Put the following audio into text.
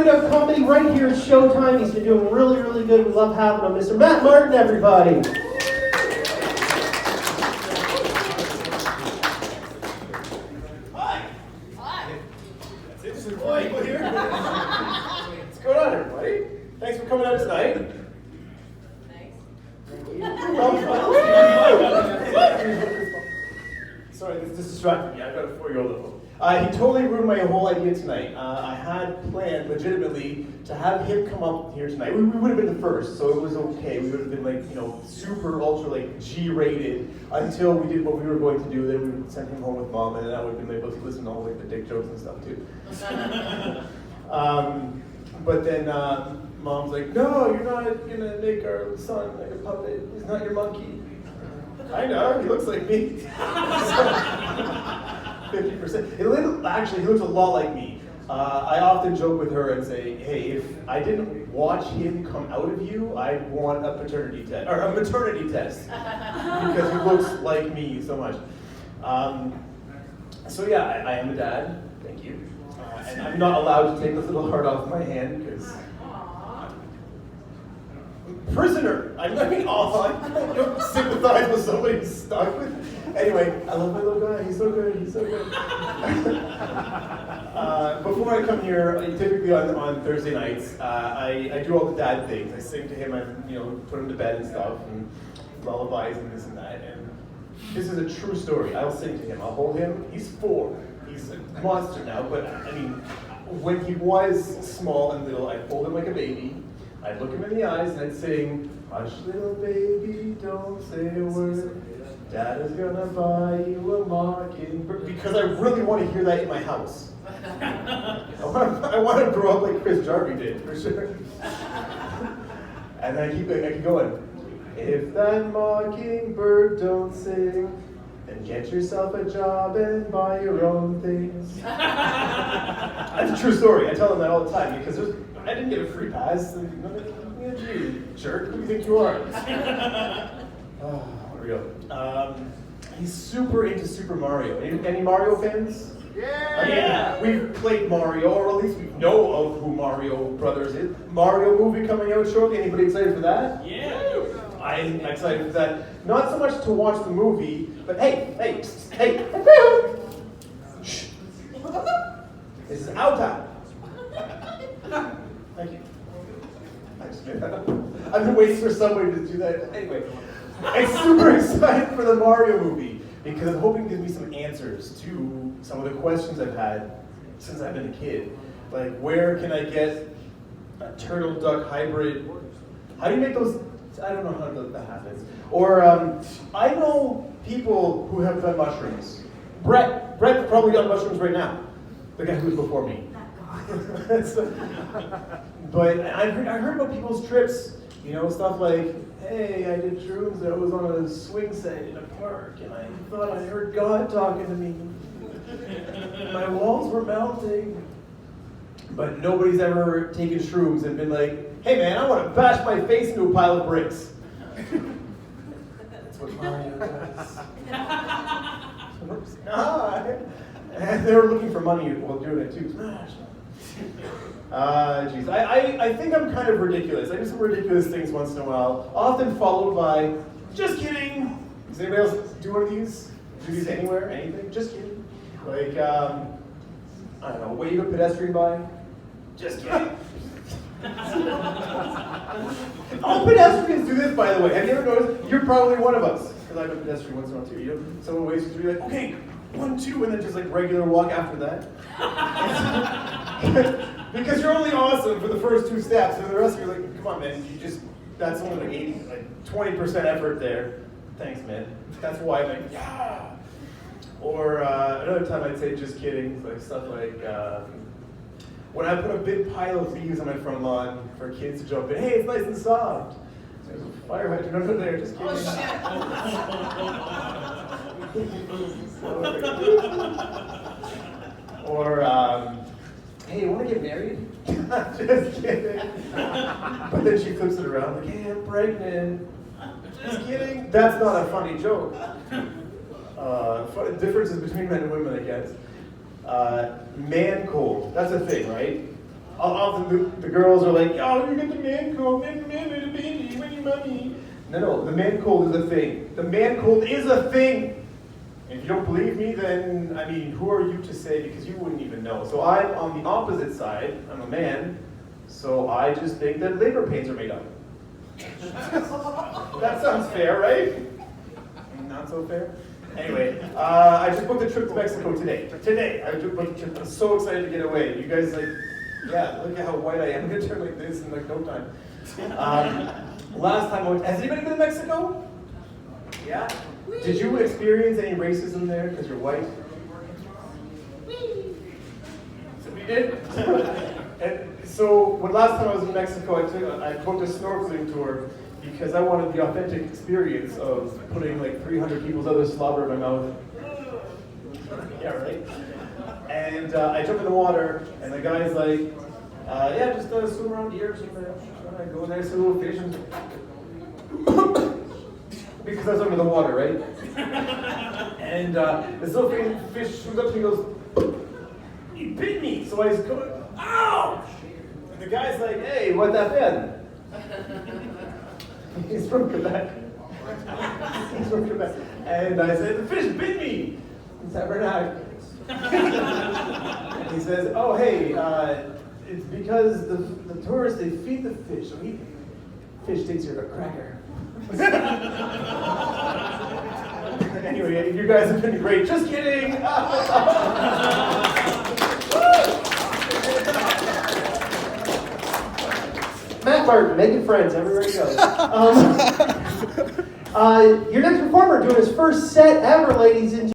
Stand-up comedy right here at Showtime. He's been doing really, really good. We love having him. Mr. Matt Martin, everybody. Hi. Hi. That's interesting. Boy, people here. What's going on, everybody? Thanks for coming out tonight. Sorry, this distracted me. I've got a 4-year-old at home. He totally ruined my whole idea tonight. I had planned legitimately to have him come up here tonight. We would have been the first, so it was okay. We would have been like, super ultra like G-rated until we did what we were going to do. Then we would send him home with mom, and then I would have been able to listen to all like the dick jokes and stuff too. But then mom's like, no, you're not gonna make our son like a puppet. He's not your monkey. I know, he looks like me. 50%. He looks a lot like me. I often joke with her and say, hey, if I didn't watch him come out of you, I'd want a paternity test, or a maternity test, because he looks like me so much. So yeah, I am a dad, thank you. And I'm not allowed to take this little heart off my hand, because prisoner. I don't sympathize with somebody who's stuck with. Anyway, I love my little guy. He's so good. He's so good. Before I come here, typically on Thursday nights, I do all the dad things. I sing to him. I put him to bed and stuff, and lullabies and this and that. And this is a true story. I'll sing to him. I'll hold him. He's 4. He's a monster now. But I mean, when he was small and little, I'd hold him like a baby. I'd look him in the eyes and I'd sing, hush little baby, don't say a word. Dad is gonna buy you a mockingbird. Because I really want to hear that in my house. I want to grow up like Chris Jarvie did, for sure. And I keep going. If that mockingbird don't sing, then get yourself a job and buy your own things. That's a true story. I tell them that all the time because I didn't get a free pass. You jerk, who do you think you are? Oh, there we go. He's super into Super Mario. Any Mario fans? Yeah! We've played Mario, or at least we know of who Mario Brothers is. Mario movie coming out shortly. Anybody excited for that? Yeah! I'm excited for that. Not so much to watch the movie, but hey! Shh! This is our time. Thank you. I've been waiting for somebody to do that. Anyway, I'm super excited for the Mario movie because I'm hoping to give me some answers to some of the questions I've had since I've been a kid. Like, where can I get a turtle duck hybrid? How do you make those? I don't know how that happens. Or I know people who have done mushrooms. Brett probably done mushrooms right now. The guy who was before me. But I heard about people's trips, stuff like, hey, I did shrooms, I was on a swing set in a park, and I thought I heard God talking to me. My walls were melting. But nobody's ever taken shrooms and been like, hey man, I want to bash my face into a pile of bricks. That's what Mario does. And they were looking for money while doing it too. Geez. I think I'm kind of ridiculous. I do some ridiculous things once in a while, often followed by, just kidding. Does anybody else do one of these? Do these anywhere? Anything? Just kidding. Like, I don't know, wave a pedestrian by? Just kidding. All pedestrians do this, by the way. Have you ever noticed? You're probably one of us. Because I'm a pedestrian once in a while too. Someone waves you through, you're like, okay, 1, 2, and then just like regular walk after that. Because you're only awesome for the first 2 steps, and the rest of you are like, come on, man, that's only like 20% effort there. Thanks, man. That's why I'm like, yeah. Or another time I'd say just kidding, like stuff like when I put a big pile of leaves on my front lawn for kids to jump in, hey, it's nice and soft. There's a fire hydrant under there, just kidding. Or, hey, you want to get married? Just kidding. But then she flips it around, like, hey, I'm pregnant. Just kidding. That's not a funny joke. Differences between men and women, I guess. Man cold. That's a thing, right? often the girls are like, "Oh, you got the man cold, man, little baby, when you mommy." No, the man cold is a thing. The man cold is a thing. And if you don't believe me, then, I mean, who are you to say, because you wouldn't even know. So I'm on the opposite side. I'm a man, so I just think that labor pains are made up. That sounds fair, right? Not so fair? Anyway, I just booked a trip to Mexico today. I just booked a trip. I'm so excited to get away. You guys, like, yeah, look at how white I am. I'm gonna turn like this in like no time. Last time I went, has anybody been to Mexico? Yeah? Did you experience any racism there because you're white? So we did? And so when last time I was in Mexico, I booked a snorkeling tour because I wanted the authentic experience of putting like 300 people's other slobber in my mouth. Yeah, right? And I jump in the water, and the guy's like, yeah, just swim around here. I go in there, see a little fish, and because I was under the water, right? And this little fish swims up to me and goes, "He bit me!" So I just go, "Ow!" And the guy's like, "Hey, what that been?" He's from Quebec. He's from Quebec. And I said, "The fish bit me!" He said, "Bernard." He says, "Oh, hey, it's because the tourists, they feed the fish. So fish thinks you're a cracker." Anyway, you guys have been great. Just kidding. Matt Martin, making friends everywhere he goes. Your next performer doing his first set ever, ladies and gentlemen.